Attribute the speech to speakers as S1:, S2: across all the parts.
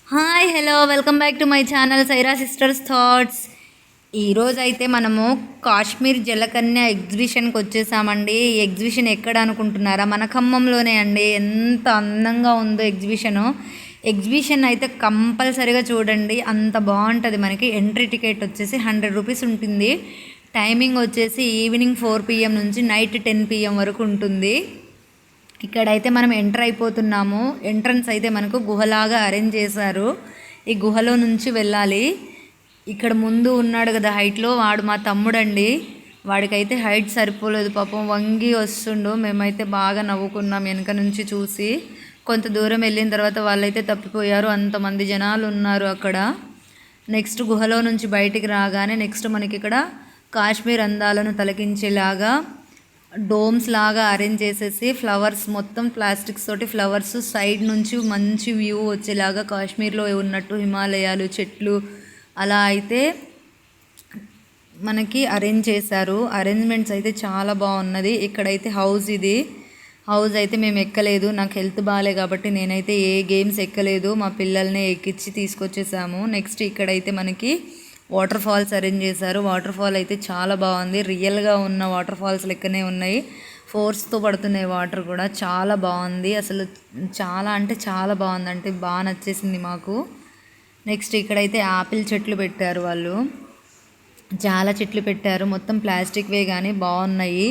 S1: Hi hello welcome back to my channel Saira Sisters Thoughts. ఈరోజు అయితే మనము కాశ్మీర్ జలకన్య ఎగ్జిబిషన్కి వచ్చేసామండి. ఈ ఎగ్జిబిషన్ ఎక్కడ అనుకుంటున్నారా? మన ఖమ్మంలోనే అండి. ఎంత అందంగా ఉందో ఎగ్జిబిషన్ అయితే కంపల్సరీగా చూడండి. అంత బాగుంటుంది. మనకి ఎంట్రీ టికెట్ వచ్చేసి 100 రూపీస్ ఉంటుంది. టైమింగ్ వచ్చేసి ఈవినింగ్ 4 PM నుంచి నైట్ 10 PM వరకు ఉంటుంది. ఇక్కడైతే మనం ఎంటర్ అయిపోతున్నాము. ఎంట్రన్స్ అయితే మనకు గుహలాగా అరేంజ్ చేశారు. ఈ గుహలో నుంచి వెళ్ళాలి. ఇక్కడ ముందు ఉన్నాడు కదా హైట్లో, వాడు మా తమ్ముడండి. వాడికైతే హైట్ సరిపోలేదు, పాపం వంగి వస్తుండు. మేమైతే బాగా నవ్వుకున్నాం వెనక నుంచి చూసి. కొంత దూరం వెళ్ళిన తర్వాత వాళ్ళైతే తప్పిపోయారు, అంతమంది జనాలు ఉన్నారు అక్కడ. నెక్స్ట్ గుహలో నుంచి బయటికి రాగానే నెక్స్ట్ మనకి ఇక్కడ కాశ్మీర్ అందాలను తలకించేలాగా డోమ్స్ లాగా అరేంజ్ చేసేసి ఫ్లవర్స్ మొత్తం ప్లాస్టిక్స్ తోటి ఫ్లవర్స్ సైడ్ నుంచి మంచి వ్యూ వచ్చేలాగా కాశ్మీర్లో ఉన్నట్టు హిమాలయాలు చెట్లు అలా అయితే మనకి అరేంజ్ చేశారు. అరేంజ్మెంట్స్ అయితే చాలా బాగున్నది. ఇక్కడైతే హౌస్ అయితే మేము ఎక్కలేదు, నాకు హెల్త్ బాగాలే కాబట్టి నేనైతే ఏ గేమ్స్ ఎక్కలేదు. మా పిల్లల్ని ఎక్కించి తీసుకొచ్చేసాము. నెక్స్ట్ ఇక్కడైతే మనకి వాటర్ ఫాల్స్ అరేంజ్ చేశారు. వాటర్ ఫాల్ అయితే చాలా బాగుంది, రియల్గా ఉన్న వాటర్ ఫాల్స్ లెక్కనే ఉన్నాయి. ఫోర్స్తో పడుతున్నాయి వాటర్ కూడా, చాలా బాగుంది అసలు. చాలా అంటే చాలా బాగుంది, అంటే బాగా నచ్చేసింది మాకు. నెక్స్ట్ ఇక్కడైతే యాపిల్ చెట్లు పెట్టారు వాళ్ళు, చాలా చెట్లు పెట్టారు. మొత్తం ప్లాస్టిక్వే కానీ బాగున్నాయి.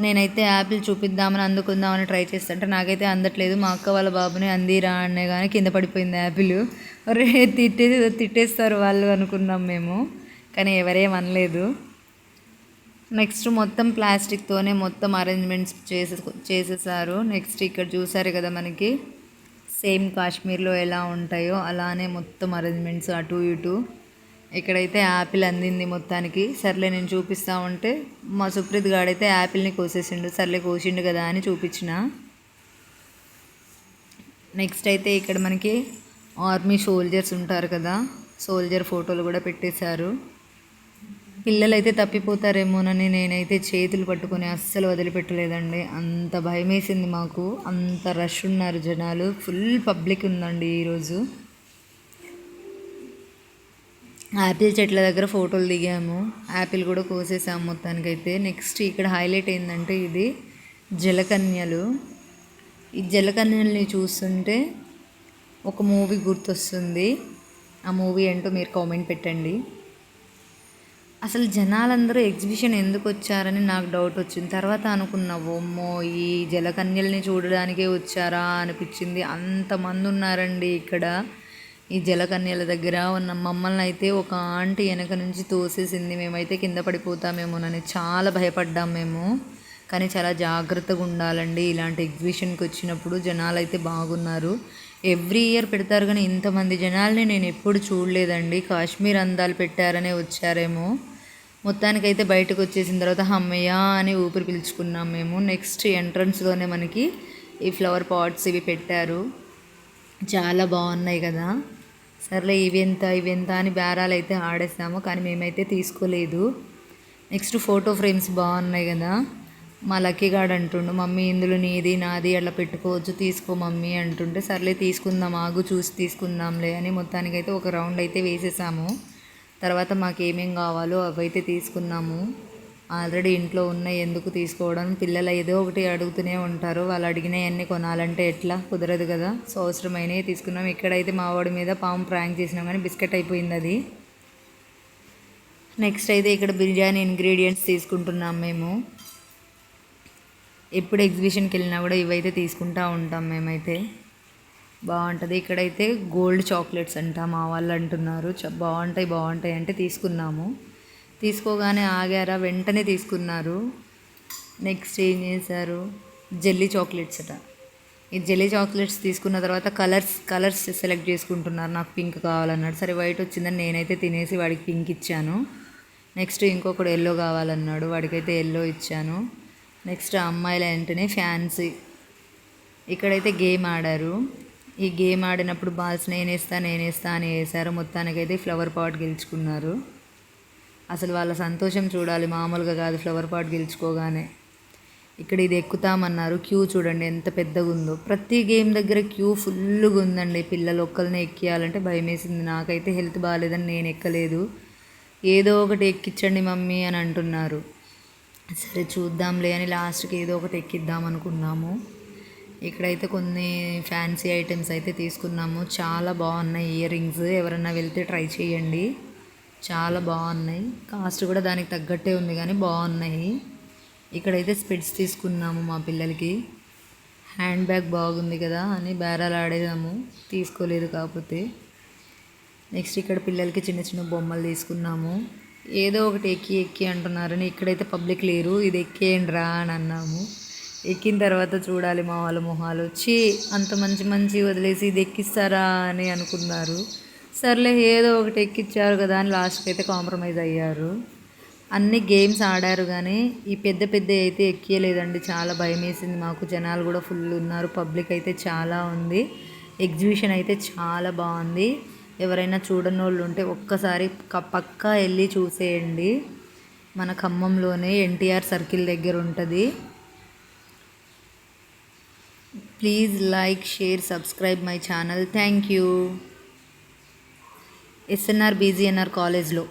S1: నేనైతే యాపిల్ చూపిద్దామని అందుకుందామని ట్రై చేస్తుంటే నాకైతే అందట్లేదు. మా అక్క వాళ్ళ బాబుని అందిరా అనే కానీ కింద పడిపోయింది యాపిల్. అరే తిట్టేస్తారు వాళ్ళు అనుకున్నాం మేము, కానీ ఎవరేం అనలేదు. నెక్స్ట్ మొత్తం ప్లాస్టిక్తోనే మొత్తం అరేంజ్మెంట్స్ చేసేసారు. నెక్స్ట్ ఇక్కడ చూసారు కదా మనకి సేమ్ కాశ్మీర్లో ఎలా ఉంటాయో అలానే మొత్తం అరేంజ్మెంట్స్ అటు ఇటు. ఇక్కడైతే యాపిల్ అందింది మొత్తానికి. సర్లే నేను చూపిస్తూ ఉంటే మా సుప్రీత్ గాడైతే యాపిల్ని కోసేసిండు. సర్లే కోసిండు కదా అని చూపించిన. నెక్స్ట్ అయితే ఇక్కడ మనకి ఆర్మీ సోల్జర్స్ ఉంటారు కదా, సోల్జర్ ఫోటోలు కూడా పెట్టేశారు. పిల్లలైతే తప్పిపోతారేమోనని నేనైతే చేతులు పట్టుకొని అస్సలు వదిలిపెట్టలేదండి. అంత భయం వేసింది మాకు, అంత రష్ ఉన్నారు జనాలు, ఫుల్ పబ్లిక్ ఉందండి ఈరోజు. యాపిల్ చెట్ల దగ్గర ఫోటోలు దిగాము, యాపిల్ కూడా కోసేసాము మొత్తానికైతే. నెక్స్ట్ ఇక్కడ హైలైట్ ఏంటంటే ఇది జలకన్యలు. ఈ జలకన్యల్ని చూస్తుంటే ఒక మూవీ గుర్తొస్తుంది. ఆ మూవీ ఏంటో మీరు కామెంట్ పెట్టండి. అసలు జనాలందరూ ఎగ్జిబిషన్ ఎందుకు వచ్చారని నాకు డౌట్ వచ్చింది. తర్వాత అనుకున్నా, ఓమ్మో ఈ జలకన్యల్ని చూడడానికే వచ్చారా అనిపించింది. అంతమంది ఉన్నారండి ఇక్కడ. ఈ జలకన్యల దగ్గర ఉన్న మమ్మల్ని అయితే ఒక ఆంటీ వెనక నుంచి తోసేసింది. మేమైతే కింద పడిపోతామేమోనని చాలా భయపడ్డాం మేము. కానీ చాలా జాగ్రత్తగా ఉండాలండి ఇలాంటి ఎగ్జిబిషన్కి వచ్చినప్పుడు. జనాలు అయితే బాగున్నారు. ఎవ్రీ ఇయర్ పెడతారు కానీ ఇంతమంది జనాల్ని నేను ఎప్పుడు చూడలేదండి. కాశ్మీర్ అందాలు పెట్టారనే వచ్చారేమో. మొత్తానికైతే బయటకు వచ్చేసిన తర్వాత అమ్మయ్య అని ఊపిరి పీల్చుకున్నాం మేము. నెక్స్ట్ ఎంట్రన్స్లోనే మనకి ఈ ఫ్లవర్ పాట్స్ ఇవి పెట్టారు, చాలా బాగున్నాయి కదా. సర్లే ఇవి ఎంత అని బేరాలు అయితే ఆడేసాము, కానీ మేమైతే తీసుకోలేదు. నెక్స్ట్ ఫోటో ఫ్రేమ్స్ బాగున్నాయి కదా. మా లక్కీగాడు అంటుండు, మమ్మీ ఇందులో నీది నాది అట్లా పెట్టుకోవచ్చు, తీసుకో మమ్మీ అంటుంటే సర్లే తీసుకుందాం, ఆగు చూసి తీసుకుందాంలే అని మొత్తానికైతే ఒక రౌండ్ అయితే వేసేసాము. తర్వాత మాకు ఏమేం కావాలో అవైతే తీసుకున్నాము. ఆల్రెడీ ఇంట్లో ఉన్నాయి, ఎందుకు తీసుకోవడం, పిల్లలు ఏదో ఒకటి అడుగుతూనే ఉంటారు, వాళ్ళు అడిగినవన్నీ కొనాలంటే ఎట్లా, కుదరదు కదా. సో అవసరమైనవి తీసుకున్నాం. ఇక్కడైతే మా వాడి మీద పాము ప్రాంక్ చేసినాం కానీ బిస్కెట్ అయిపోయింది అది. నెక్స్ట్ అయితే ఇక్కడ బిర్యానీ ఇంగ్రీడియంట్స్ తీసుకుంటున్నాం మేము. ఎప్పుడు ఎగ్జిబిషన్కి వెళ్ళినా కూడా ఇవైతే తీసుకుంటూ ఉంటాం మేమైతే. బాగుంటుంది. ఇక్కడైతే గోల్డ్ చాక్లెట్స్ అంట మా వాళ్ళు అంటున్నారు, బాగుంటాయి అంటే తీసుకున్నాము. తీసుకోగానే ఆగారా, వెంటనే తీసుకున్నారు. నెక్స్ట్ ఏం చేశారు, జెల్లీ చాక్లెట్స్ అట. ఈ జెల్లీ చాక్లెట్స్ తీసుకున్న తర్వాత కలర్స్ సెలెక్ట్ చేసుకుంటున్నారు. నాకు పింక్ కావాలన్నాడు, సరే వైట్ వచ్చిందని నేనైతే తినేసి వాడికి పింక్ ఇచ్చాను. నెక్స్ట్ ఇంకొకడు ఎల్లో కావాలన్నాడు, వాడికైతే ఎల్లో ఇచ్చాను. నెక్స్ట్ అమ్మాయిల వెంటనే ఫ్యాన్సీ. ఇక్కడైతే గేమ్ ఆడారు. ఈ గేమ్ ఆడినప్పుడు బాల్స్ నేనేస్తా అని వేశారు. మొత్తానికైతే ఫ్లవర్ పాట్ గెలుచుకున్నారు. అసలు వాళ్ళ సంతోషం చూడాలి, మామూలుగా కాదు ఫ్లవర్ పాట్ గెలుచుకోగానే. ఇక్కడ ఇది ఎక్కుతామన్నారు. క్యూ చూడండి ఎంత పెద్దగా ఉందో. ప్రతి గేమ్ దగ్గర క్యూ ఫుల్గా ఉందండి. పిల్లలు ఒక్కరిని ఎక్కియాలంటే భయం వేసింది. నాకైతే హెల్త్ బాగాలేదని నేను ఎక్కలేదు. ఏదో ఒకటి ఎక్కించండి మమ్మీ అని అంటున్నారు. సరే చూద్దాంలే అని లాస్ట్కి ఏదో ఒకటి ఎక్కిద్దాం అనుకున్నాము. ఇక్కడైతే కొన్ని ఫ్యాన్సీ ఐటమ్స్ అయితే తీసుకున్నాము. చాలా బాగున్నాయి ఇయర్ రింగ్స్. ఎవరన్నా వెళ్తే ట్రై చేయండి, చాలా బాగున్నాయి. కాస్ట్ కూడా దానికి తగ్గట్టే ఉంది కానీ బాగున్నాయి. ఇక్కడైతే స్పెట్స్ తీసుకున్నాము మా పిల్లలకి. హ్యాండ్ బ్యాగ్ బాగుంది కదా అని బేరాలు ఆడేదాము, తీసుకోలేదు కాకపోతే. నెక్స్ట్ ఇక్కడ పిల్లలకి చిన్న చిన్న బొమ్మలు తీసుకున్నాము. ఏదో ఒకటి ఎక్కి ఎక్కి అంటున్నారని ఇక్కడైతే పబ్లిక్ లేరు, ఇది ఎక్కేయండి రా అని అన్నాము. ఎక్కిన తర్వాత చూడాలి మా వాళ్ళ మొహాలు. వచ్చి అంత మంచి మంచి వదిలేసి ఇది ఎక్కిస్తారా అని అనుకున్నారు. సర్లే ఏదో ఒకటి ఎక్కిచ్చారు కదా అని లాస్ట్కి అయితే కాంప్రమైజ్ అయ్యారు. అన్ని గేమ్స్ ఆడారు కానీ ఈ పెద్ద పెద్ద అయితే ఎక్కియలేదండి. చాలా భయం వేసింది మాకు. జనాలు కూడా ఫుల్ ఉన్నారు, పబ్లిక్ అయితే చాలా ఉంది. ఎగ్జిబిషన్ అయితే చాలా బాగుంది. ఎవరైనా చూడని వాళ్ళు ఉంటే ఒక్కసారి పక్కా వెళ్ళి చూసేయండి. మన ఖమ్మంలోనే ఎన్టీఆర్ సర్కిల్ దగ్గర ఉంటుంది. Please like, share, subscribe my channel. Thank you. SNR BGNR కాలేజ్లో